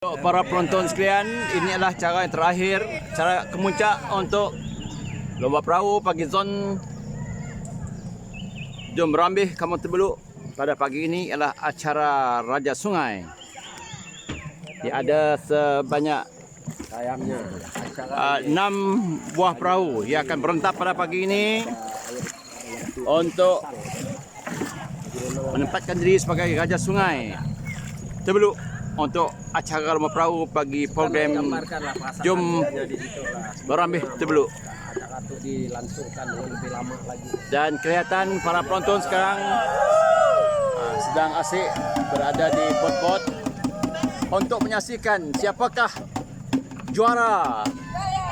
Para penonton sekalian, ini adalah cara yang terakhir, cara kemuncak untuk lomba perahu pagi zon Jom Berambih Kampung Terbeluk. Pada pagi ini adalah acara Raja Sungai. Ada sebanyak 6 buah perahu yang akan berentap pada pagi ini untuk menempatkan diri sebagai Raja Sungai Terbeluk untuk acara lomba perahu bagi program Jom Berambih Terbeluk. Dan kelihatan para penonton sekarang sedang asyik berada di bot-bot untuk menyaksikan siapakah juara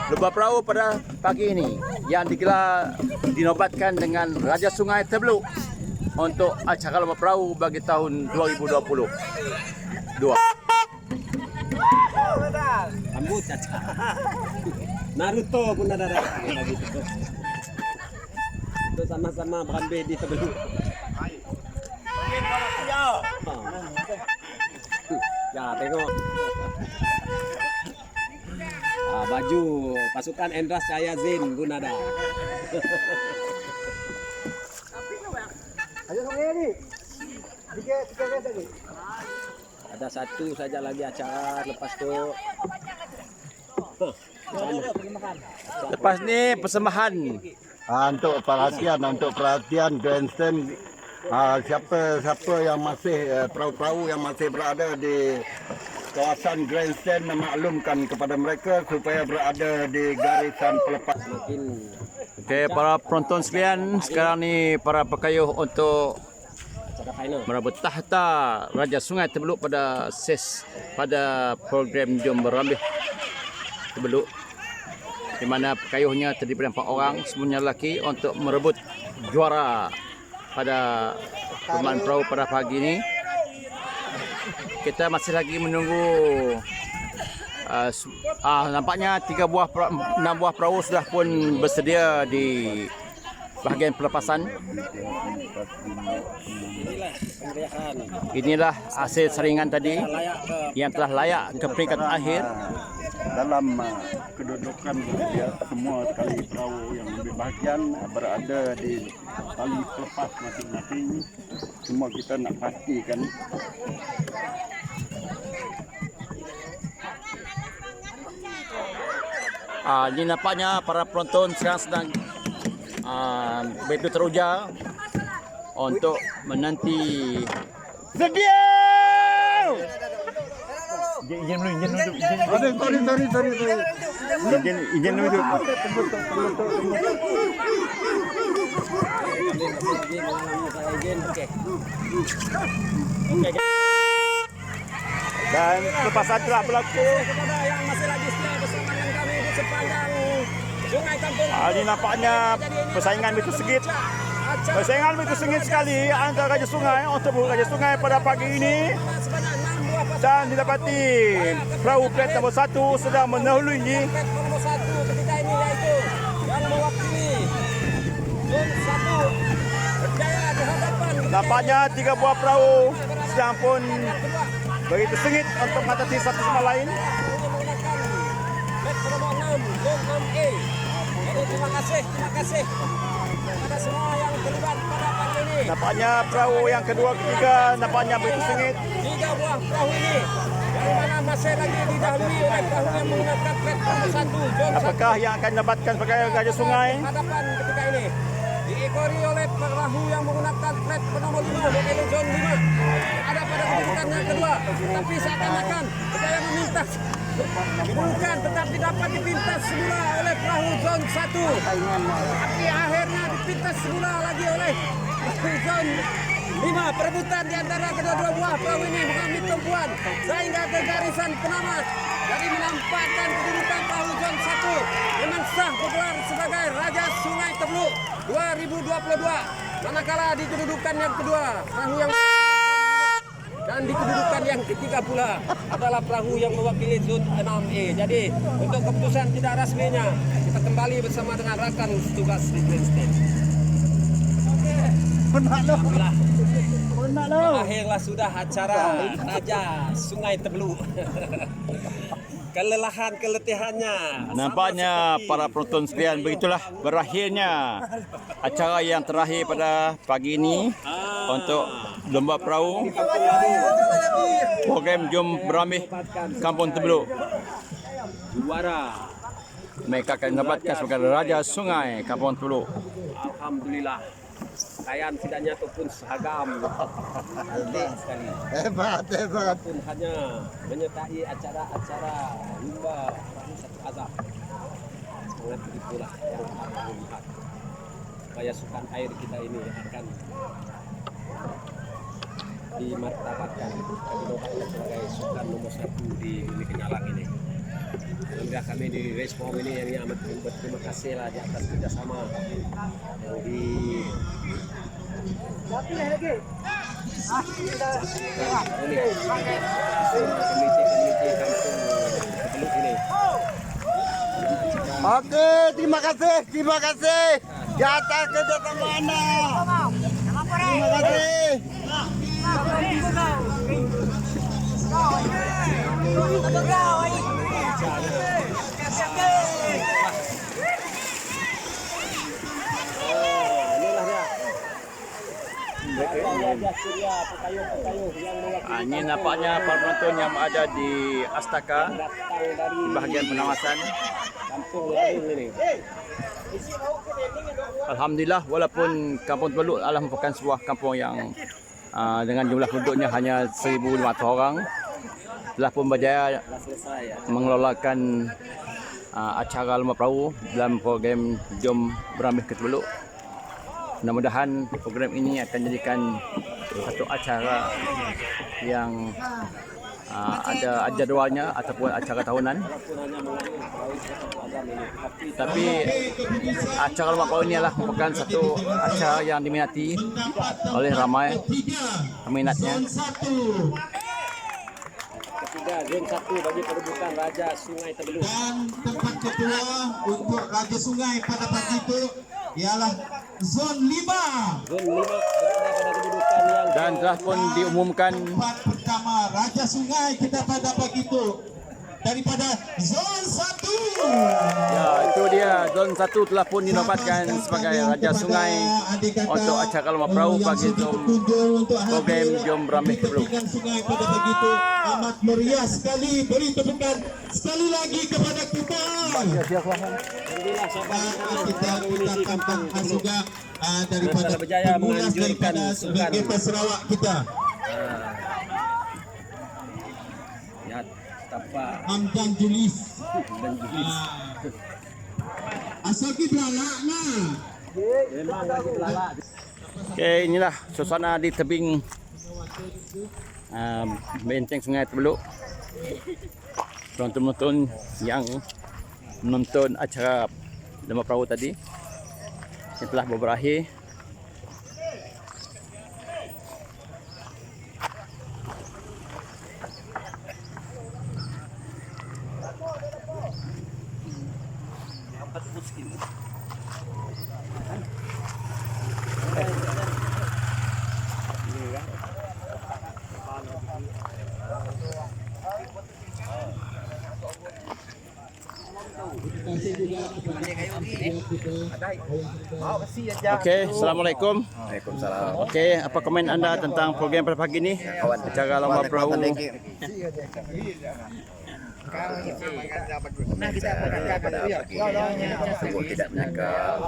lomba perahu pada pagi ini yang digelar dinobatkan dengan Raja Sungai Terbeluk untuk acara lomba perahu bagi tahun 2022. Rambut caca. Naruto pun ada lagi itu. Itu sama-sama Berambih di Terbeluk. Ya, tengok. Baju pasukan Endras Cahaya Zain pun ada. Ada satu saja lagi acara lepas tu. Lepas ni persembahan untuk perhatian grandstand, siapa yang masih perahu-perahu yang masih berada di kawasan grandstand, memaklumkan kepada mereka supaya berada di garisan pelepas. Okey, para penonton sekalian, sekarang ni para pekayuh untuk merebut tahta Raja Sungai Terbeluk pada program Jom Berambih Terbeluk, di mana pekayuhnya terdiri dari 4 orang, semuanya lelaki, untuk merebut juara pada permainan perahu pada pagi ini. Kita masih lagi menunggu. Nampaknya 6 buah perahu sudah pun bersedia di bahagian pelepasan. Inilah hasil saringan tadi yang telah layak ke peringkat akhir. Dalam kedudukan dia, semua tali perahu yang lebih bahagian berada di tali pelepas masing-masing. Semua kita nak pastikan. Ini nampaknya para penonton sekarang sedang begitu teruja untuk menanti. Sedia! Izin dulu. Sorry. Izin dulu. Dan pelepasan telah berlaku. Kepada yang masih lagi setia bersama dengan kami di sepanjang Sungai Kampung. Ini nampaknya persaingan begitu sengit. Persaingan begitu sengit sekali antara Raja Sungai untuk Raja Sungai pada pagi ini. Dan didapati perahu plat nombor 1 sedang mendahului Plat nombor 1 ketika ini yaitu yang mewakili Zon 1 berjaya di hadapan. Nampaknya 3 buah perahu sedang pun begitu sengit untuk mengatasi satu sama lain. Plat nomor 6 Zon 6A. Jadi terima kasih kepada semua yang terlibat pada pagi ini. Nampaknya perahu yang kedua, ketiga nampaknya begitu sengit. 3 buah perahu ini yang mana masih lagi didahului oleh perahu yang menggunakan plat nomor 1 Zon 1. Apakah yang akan dapatkan sebagai Raja Sungai? Hadapan ketika ini diekori oleh perahu yang menggunakan plat nomor 5 mewakili Zon 5. Ada pada kedudukan yang kedua, tapi seakan-akan berjaya memintas. Bukan, tetapi dapat dipintas semula oleh perahu Zon 1. Tapi akhirnya dipintas semula lagi oleh perahu Zon 5. Perebutan di antara kedua-dua buah perahu ini mengambil tumpuan sehingga ke garisan penamat. Jadi menampakkan kedudukan perahu Zon 1 memang sah bergelar sebagai Raja Sungai Terbeluk 2022. Manakala di kedudukan yang kedua perahu yang dan di kedudukan yang ketiga pula adalah perahu yang mewakili Zon 6A. Jadi untuk keputusan tidak resminya kita kembali bersama dengan rakan tugas di grandstand. Alhamdulillah. Akhirlah sudah acara Raja Sungai Tebelu. Kelelahan, keletihannya. Nampaknya para penonton sekalian, begitulah berakhirnya acara yang terakhir pada pagi ini untuk lomba perahu program Jom Beramih Kampung Tebelu. Juara. Mereka akan mendapatkan sebagai Raja Sungai Kampung Tebelu. Alhamdulillah. Pakaian tidaknya ataupun seragam. Hebat sekali. Hebat. Pun hanya menyertai acara-acara lomba perahu satu azab. Sangat begitulah yang kami lihat. Supaya sukan air kita ini akan dimartabatkan, dinobatkan sebagai sukan nomor 1 di Bumi Kenyalang ini. Alhamdulillah kami di Respon ini yang amat berterima kasih lah di atas kerjasama yang komite kampung Tebelu ini. Oke, terima kasih. Di atas kerjasama anda. Terima kasih. Ini nampaknya para penonton yang ada di Astaka di bahagian pengawasan. Alhamdulillah, walaupun Kampung Tebelu adalah merupakan sebuah kampung yang dengan jumlah penduduknya hanya 1,500 orang, telah pun berjaya mengelolakan acara lomba perahu dalam program Jom Beramih ke Tebelu. Mudah-mudahan program ini akan jadikan satu acara yang ada jadualnya ataupun acara tahunan. Tapi acara lomba perahu ini adalah merupakan satu acara yang diminati oleh ramai peminatnya. Ketiga, zon 1 bagi perebutan Raja Sungai Tebelu. Dan tempat kedua untuk Raja Sungai pada pagi itu ialah zon 5. Zon 5 berada pada kedudukan yang Dan telah pun diumumkan Tempat pertama Raja Sungai kita pada pagi itu daripada zon 1. ya, itu dia zon 1 telah pun dinobatkan sebagai Raja Sungai untuk acara lomba perahu bagi program Jom Beramih ke Tebelu. Sungai pada pagi itu amat meriah sekali. Beri tepukan sekali lagi kepada kita. Alhamdulillah sahabat Kita ucapkan juga daripada Masalah berjaya pemulas menganjurkan daripada sukan. BGP Sarawak kita. ya tanpa Hamdan Julis. dan Julis. Asal kita belalak nah. Memang lagi belalak. Okey, inilah suasana di tebing benteng Sungai Tebelu. Penonton-penonton yang menonton acara lomba perahu tadi yang telah berakhir. Okey, Assalamualaikum. Waalaikumsalam. Okey, apa komen anda tentang program pada pagi ini? Acara lomba perahu. Sungguh tidak menyangka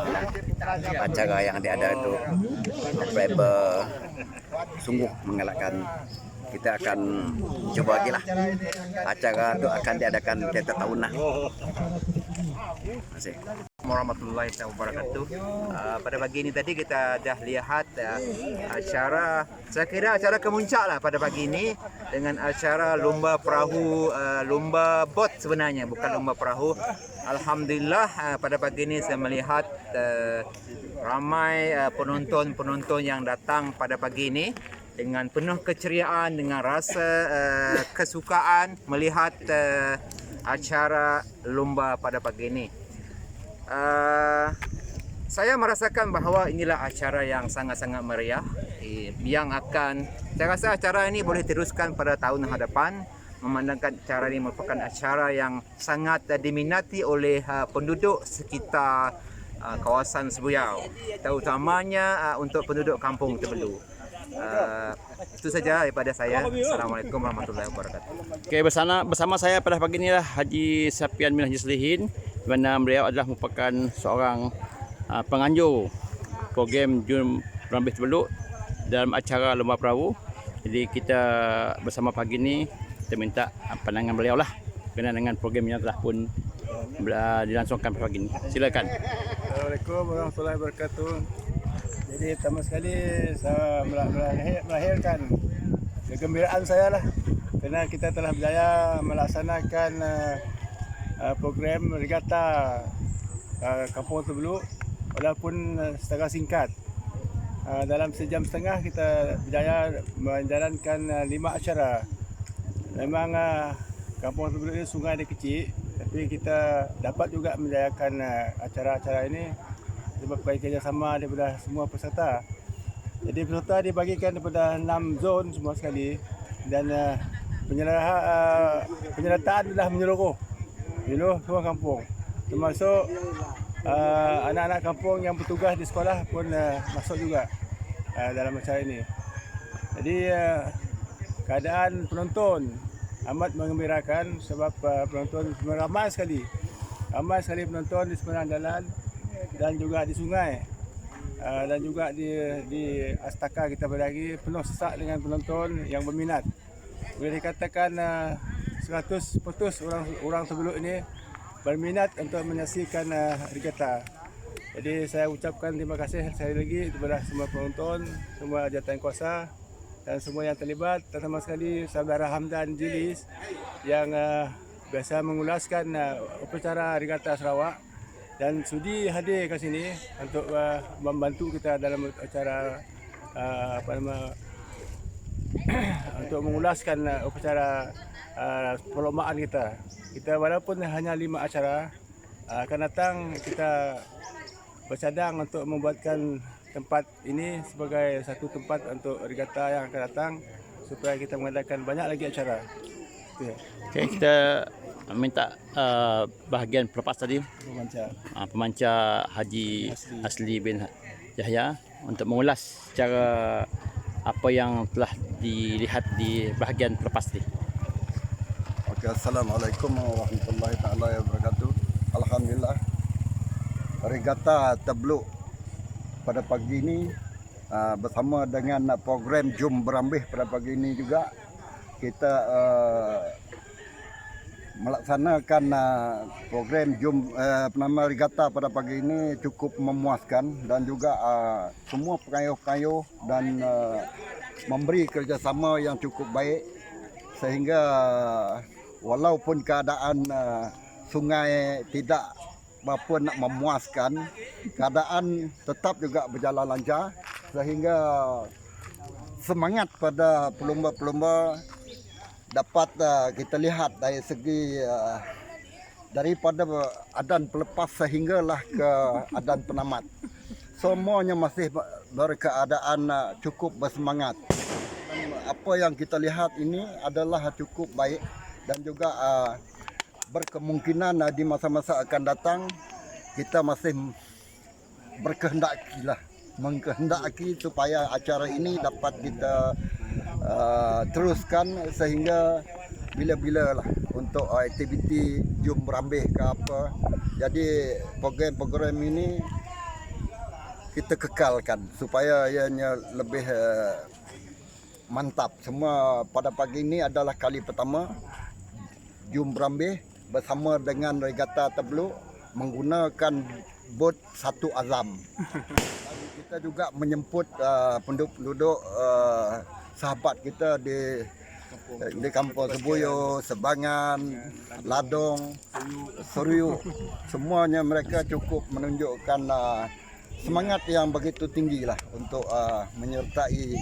acara yang ada itu November sungguh mengelakkan. Kita akan coba lagi lah. Acara itu akan diadakan setiap tahun lah. Terima kasih. Warahmatullahi wabarakatuh. Pada pagi ini tadi kita dah lihat acara, saya kira acara kemuncak lah pada pagi ini dengan acara lomba perahu, lomba bot sebenarnya, bukan lomba perahu. Alhamdulillah pada pagi ini saya melihat ramai penonton-penonton yang datang pada pagi ini dengan penuh keceriaan, dengan rasa kesukaan melihat acara lomba pada pagi ini. Saya merasakan bahawa inilah acara yang sangat-sangat meriah, yang akan, saya rasa acara ini boleh teruskan pada tahun hadapan, memandangkan acara ini merupakan acara yang sangat diminati oleh penduduk sekitar kawasan Sebuyau, terutamanya untuk penduduk kampung Tebelu. Itu saja daripada saya. Assalamualaikum warahmatullahi wabarakatuh. Okey, bersama saya pada pagi ini lah Haji Sapian bin Haji Salihin, di mana beliau adalah merupakan seorang penganjur program Jum Berambih Tebeluk dalam acara Lomba Perahu. Jadi kita bersama pagi ini kita minta pandangan beliau lah berkenaan dengan program yang telah pun dilangsungkan pagi ini. Silakan. Assalamualaikum warahmatullahi wabarakatuh. Jadi pertama sekali saya melahirkan kegembiraan saya lah kerana kita telah berjaya melaksanakan program regata Kampung Tebeluk walaupun secara singkat. Dalam sejam setengah kita berjaya menjalankan 5 acara. Memang Kampung Tebeluk ini sungai dia kecil, tapi kita dapat juga menjayakan acara-acara ini sebab kerjasama daripada semua peserta. Jadi peserta dibagikan daripada 6 zon semua sekali dan penyertaan adalah menyeluruh semua kampung, termasuk anak-anak kampung yang bertugas di sekolah pun masuk juga dalam acara ini. Jadi keadaan penonton amat menggembirakan sebab penonton ramai sekali penonton di seberang jalan dan juga di sungai dan juga di Astaka kita berlagi penuh sesak dengan penonton yang berminat. Boleh dikatakan 100% orang Tebeluk ini berminat untuk menyaksikan regata. Jadi saya ucapkan terima kasih sekali lagi kepada semua penonton, semua jawatan kuasa dan semua yang terlibat, terutama sekali saudara Hamdan Jilis yang biasa mengulaskan upacara regata Sarawak dan sudi hadir ke sini untuk membantu kita dalam acara untuk mengulaskan upacara perlombaan kita. Kita walaupun hanya 5 acara, akan datang kita bercadang untuk membuatkan tempat ini sebagai satu tempat untuk regata yang akan datang supaya kita mengadakan banyak lagi acara. Okey, kita minta bahagian pelepas tadi pemancar Haji Asli bin Yahya untuk mengulas secara apa yang telah dilihat di bahagian pelepas tadi. Okey, Assalamualaikum warahmatullahi taala wabarakatuh. Alhamdulillah, regata Tebeluk pada pagi ini bersama dengan program Jum Berambih pada pagi ini juga kita melaksanakan program Jum penama regata pada pagi ini cukup memuaskan dan juga semua pengayuh-pengayuh dan memberi kerjasama yang cukup baik sehingga walaupun keadaan sungai tidak berapa nak memuaskan, keadaan tetap juga berjalan lancar sehingga semangat pada pelumba-pelumba dapat kita lihat dari segi daripada adan pelepas sehinggalah ke adan penamat. Semuanya masih berkeadaan cukup bersemangat. Apa yang kita lihat ini adalah cukup baik dan juga berkemungkinan di masa-masa akan datang kita masih mengkehendaki supaya acara ini dapat kita teruskan sehingga bila-bila lah untuk aktiviti Jum Berambih ke apa. Jadi program-program ini kita kekalkan supaya ianya lebih mantap. Semua pada pagi ini adalah kali pertama Jum Berambih bersama dengan regata Tebeluk menggunakan bot Satu Azam. Kita juga menyemput penduduk sahabat kita di Kampung Sebuyo, Sebangan, Ladong, Seriuk. Semuanya mereka cukup menunjukkan semangat yang begitu tinggi lah untuk menyertai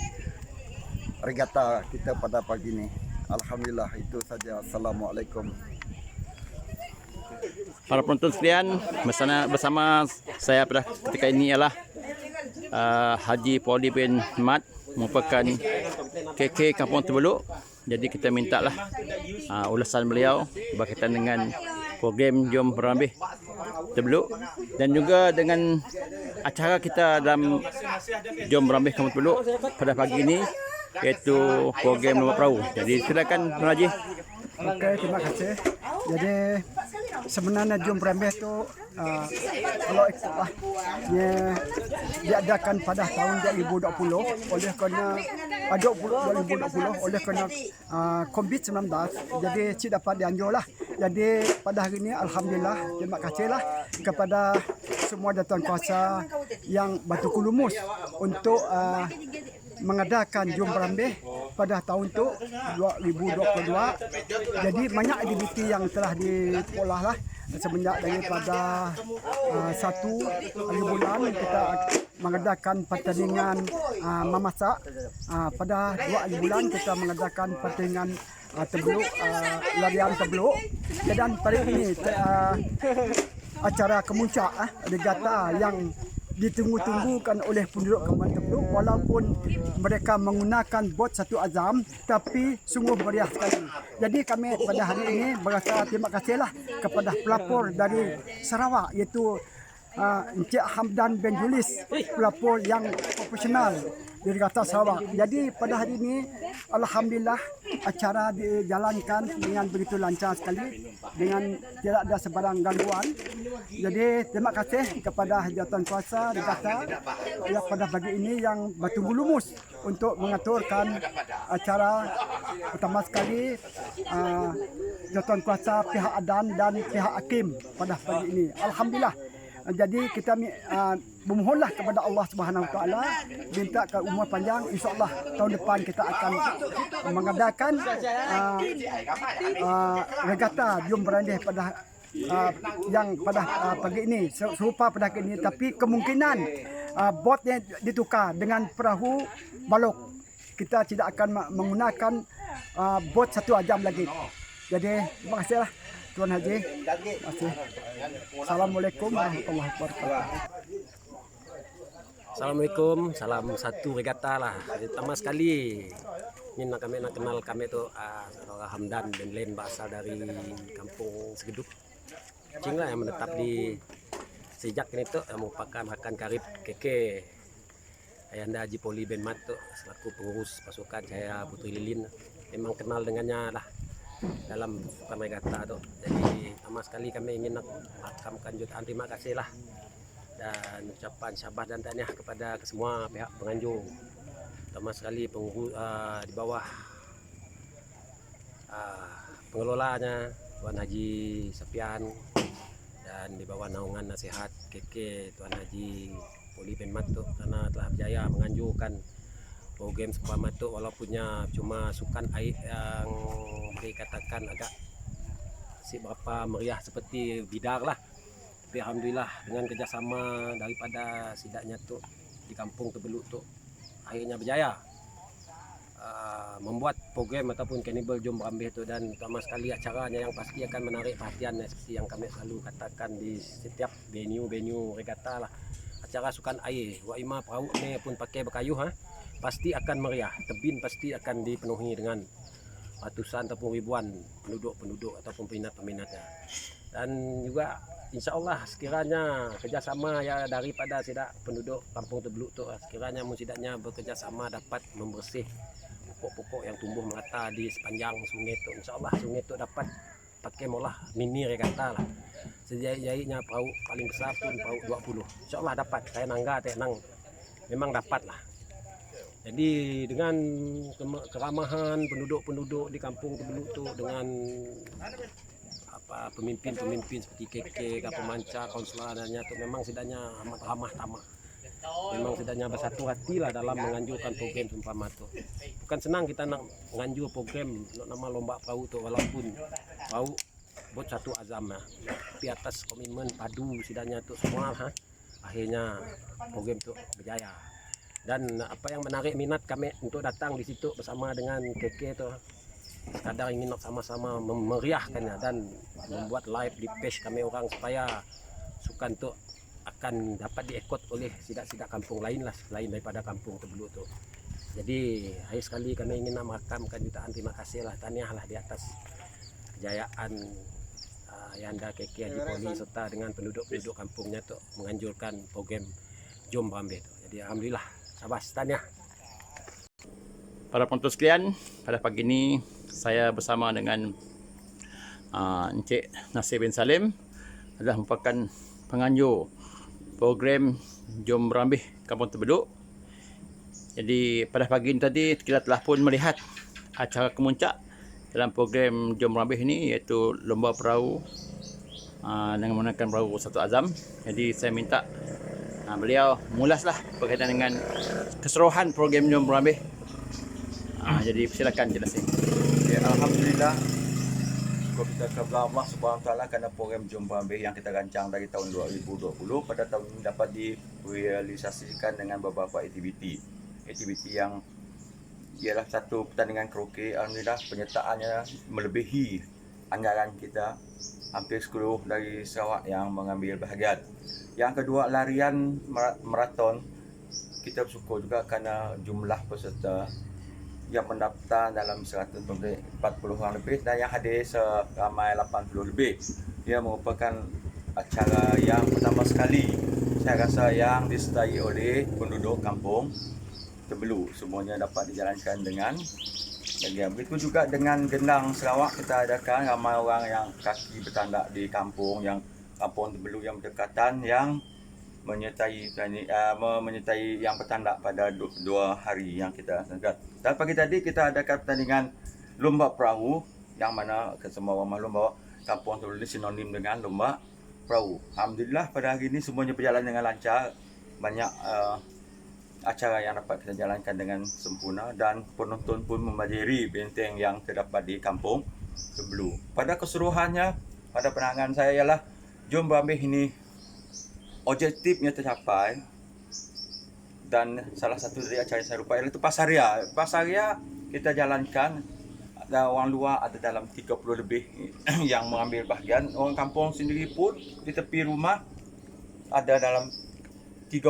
regata kita pada pagi ini. Alhamdulillah, itu saja. Assalamualaikum. Para penonton sekalian, bersama saya pada ketika ini ialah Haji Pauli bin Mat merupakan KK Kampung Terbeluk. Jadi kita mintalah ulasan beliau berkaitan dengan program Jom Berambih Terbeluk dan juga dengan acara kita dalam Jom Berambih Kampung Terbeluk pada pagi ini, iaitu program lomba perahu. Jadi silakan Tuan Haji. Okey, terima kasih. Jadi sebenarnya Jom Berambih itu kalau ikutlah diadakan pada tahun 2020 oleh kerana 2020 oleh kerana COVID-19, jadi tidak dapat dianjurlah. Jadi pada hari ini alhamdulillah, terima kasihlah kepada semua datang kuasa yang Batu Kulumus untuk mengadakan Jom Berambih pada tahun itu 2022. Jadi banyak aktiviti yang telah diolah lah semenjak daripada 1 bulan kita mengadakan pertandingan memasak. Pada 2 bulan kita mengadakan pertandingan terbeluk, larian terbeluk. Dan pada ini acara kemuncak regata yang ditunggu-tunggukan oleh penduduk Kampung Terbeluk, walaupun mereka menggunakan bot satu azam, tapi sungguh meriah sekali. Jadi kami pada hari ini berasa terima kasihlah kepada pelapor dari Sarawak, iaitu Encik Hamdan bin Julis, pelapor yang profesional di Regata Sarawak. Jadi pada hari ini alhamdulillah acara dijalankan dengan begitu lancar sekali, dengan tidak ada sebarang gangguan. Jadi terima kasih kepada Jawatan Kuasa Regata yang pada pagi ini yang bertunggu lumus untuk mengaturkan acara. Pertama sekali Jawatan Kuasa pihak Adan dan pihak Hakim pada pagi ini. Alhamdulillah. Jadi kita memohonlah kepada Allah Subhanahu Wa Taala, minta ke umur panjang, insya-Allah tahun depan kita akan mengadakan regata Jom Berambih pada yang pada pagi ini, serupa pada pagi ini, tapi kemungkinan botnya ditukar dengan perahu balok. Kita tidak akan menggunakan bot satu jam lagi. Jadi terima kasihlah Tuan Haji. Terima kasih. Assalamualaikum warahmatullahi wabarakatuh. Assalamualaikum, salam satu regata lah. Pertama sekali ini kami nak kenal kami tu Saudara Hamdan bin Len, berasal dari Kampung Segeduk Cing lah, yang menetap di sejak ini tu yang merupakan rakan karib KK Ayanda Haji Poli bin Mat tu selaku pengurus pasukan saya Putri Lilin. Memang kenal dengannya lah dalam pasukan regata tu. Jadi pertama sekali kami ingin nak makamkan jutaan terima kasih lah dan ucapan syabas dan tahniah kepada semua pihak penganjur. Pertama sekali pengurus di bawah pengelolanya Tuan Haji Sapian, dan di bawah naungan nasihat KK Tuan Haji Poli bin Mat tu, karena telah berjaya menganjurkan program seumpama tu, walaupunnya cuma sukan air yang dikatakan agak berapa meriah seperti bidar lah. Tapi alhamdulillah dengan kerjasama daripada sidaknya tu di Kampung Terbeluk tu, akhirnya berjaya membuat program ataupun Cannibal Jom Berambih tu. Dan utama sekali acaranya yang pasti akan menarik perhatian seperti yang kami selalu katakan di setiap venue regata lah. Acara sukan air, wa ima perahu ni pun pakai berkayu pasti akan meriah. Tebing pasti akan dipenuhi dengan ratusan ataupun ribuan penduduk ataupun peminat-peminatnya. Dan juga insya-Allah sekiranya kerjasama ya daripada sidak penduduk Kampung Terbeluk tu, sekiranya sidaknya bekerjasama dapat membersih pokok-pokok yang tumbuh merata di sepanjang sungai tu, insya-Allah sungai tu dapat pakai molah mini regata lah. Sejauh-jauhnya perahu paling besar pun perahu 20. Insya-Allah dapat. Saya nangga tenang memang dapat lah. Jadi dengan keramahan penduduk-penduduk di Kampung Terbeluk tu, dengan pemimpin-pemimpin seperti KK, pemancar, konsulannya tu, memang sidaknya amat ramah tamah. Memang sidaknya bersatu hati lah dalam menganjurkan program seumpama tu. Bukan senang kita nak menganjur program nama lomba perahu tu, walaupun perahu bot satu azam lah. Tapi atas komitmen padu sidaknya tu semua akhirnya program tu berjaya. Dan apa yang menarik minat kami untuk datang di situ bersama dengan KK tu, sekadar ingin nak sama-sama memeriahkannya dan membuat live di page kami orang supaya sukan tu akan dapat diikut oleh sidak-sidak kampung lain lah selain daripada Kampung Terbeluk tu. Jadi akhir sekali kami ingin memakamkan jutaan terima kasih lah, tahniah lah di atas kejayaan Yanda Keke Haji Poli serta dengan penduduk-penduduk kampungnya untuk menganjurkan program Jom Berambil itu. Jadi alhamdulillah, syabas, tahniah. Para penonton sekalian, pada pagi ini saya bersama dengan Encik Nasir bin Salim adalah merupakan penganjur program Jom Berambil Kampung Terbeluk. Jadi pada pagi ini tadi kita telah pun melihat acara kemuncak dalam program Jom Berambil ini, iaitu lomba perahu dengan menggunakan perahu Satu Azam. Jadi saya minta beliau mulaslah berkaitan dengan keseluruhan program Jom Berambil. Jadi silakan jelasin. Ya, alhamdulillah, syukur kita kepada Allah Subhanahu Wa Taala kerana program Jom Berambil yang kita rancang dari tahun 2020 pada tahun ini dapat direalisasikan dengan beberapa aktiviti yang ialah satu pertandingan kroket. Alhamdulillah penyertaannya melebihi anggaran kita, hampir 10 dari Sarawak yang mengambil bahagian. Yang kedua, larian maraton, kita bersyukur juga kerana jumlah peserta yang mendaftar dalam 140 orang lebih dan yang hadir seramai 80 lebih. Ia merupakan acara yang pertama sekali saya rasa yang disertai oleh penduduk kampung Terbeluk. Semuanya dapat dijalankan dengan bahagia. Begitu juga dengan Gendang Sarawak, kita adakan ramai orang yang kaki bertandak di kampung Terbeluk yang berdekatan yang menyertai yang bertandak pada 2 hari yang kita laksanakan. Dan pagi tadi kita adakan pertandingan lomba perahu, yang mana semua orang maklum bahawa Kampung Terbeluk ini sinonim dengan lomba perahu. Alhamdulillah pada hari ini semuanya berjalan dengan lancar. Banyak acara yang dapat kita jalankan dengan sempurna dan penonton pun membadiri benteng yang terdapat di Kampung Terbeluk. Pada keseluruhannya, pada pandangan saya ialah Jom Berambil ini objektifnya tercapai, dan salah satu dari acara yang saya lupa ialah itu Pasaria. Pasaria kita jalankan, ada orang luar ada dalam 30 lebih yang mengambil bahagian. Orang kampung sendiri pun di tepi rumah ada dalam 30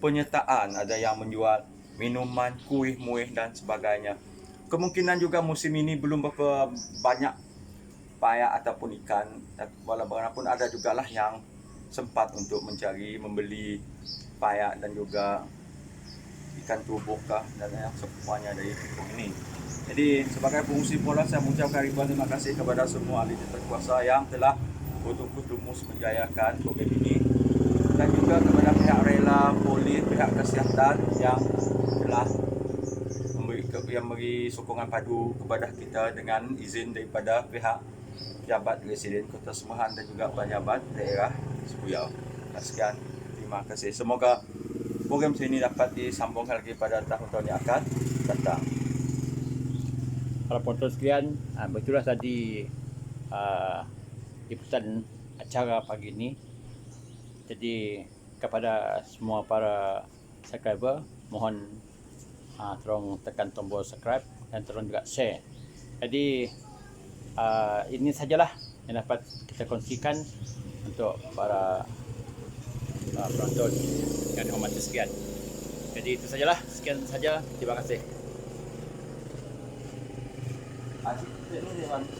penyertaan, ada yang menjual minuman, kuih, muih dan sebagainya. Kemungkinan juga musim ini belum berapa banyak payak ataupun ikan, walaupun ada jugalah yang sempat untuk mencari, membeli payak dan juga ikan tubuh kah dan yang semuanya dari kampung ini. Jadi sebagai pengurusi pula saya mengucapkan ribuan terima kasih kepada semua ahli berkuasa yang telah betul-betul lumus menjayakan program ini, dan juga kepada pihak rela, polis, pihak kesihatan yang telah memberi sokongan padu kepada kita dengan izin daripada pihak Pejabat Residen Kota Semahan dan juga Pejabat Daerah Sepuyau. Sekian, terima kasih. Semoga program ini dapat disambungkan lagi pada tahun-tahun yang akan datang. Para penonton sekalian, begitulah tadi liputan acara pagi ini. Jadi kepada semua para subscriber, mohon tolong tekan tombol subscribe dan tolong juga share. Jadi ini sajalah yang dapat kita kongsikan untuk para penonton yang dihormati sekalian. Jadi itu sajalah, sekian saja, terima kasih.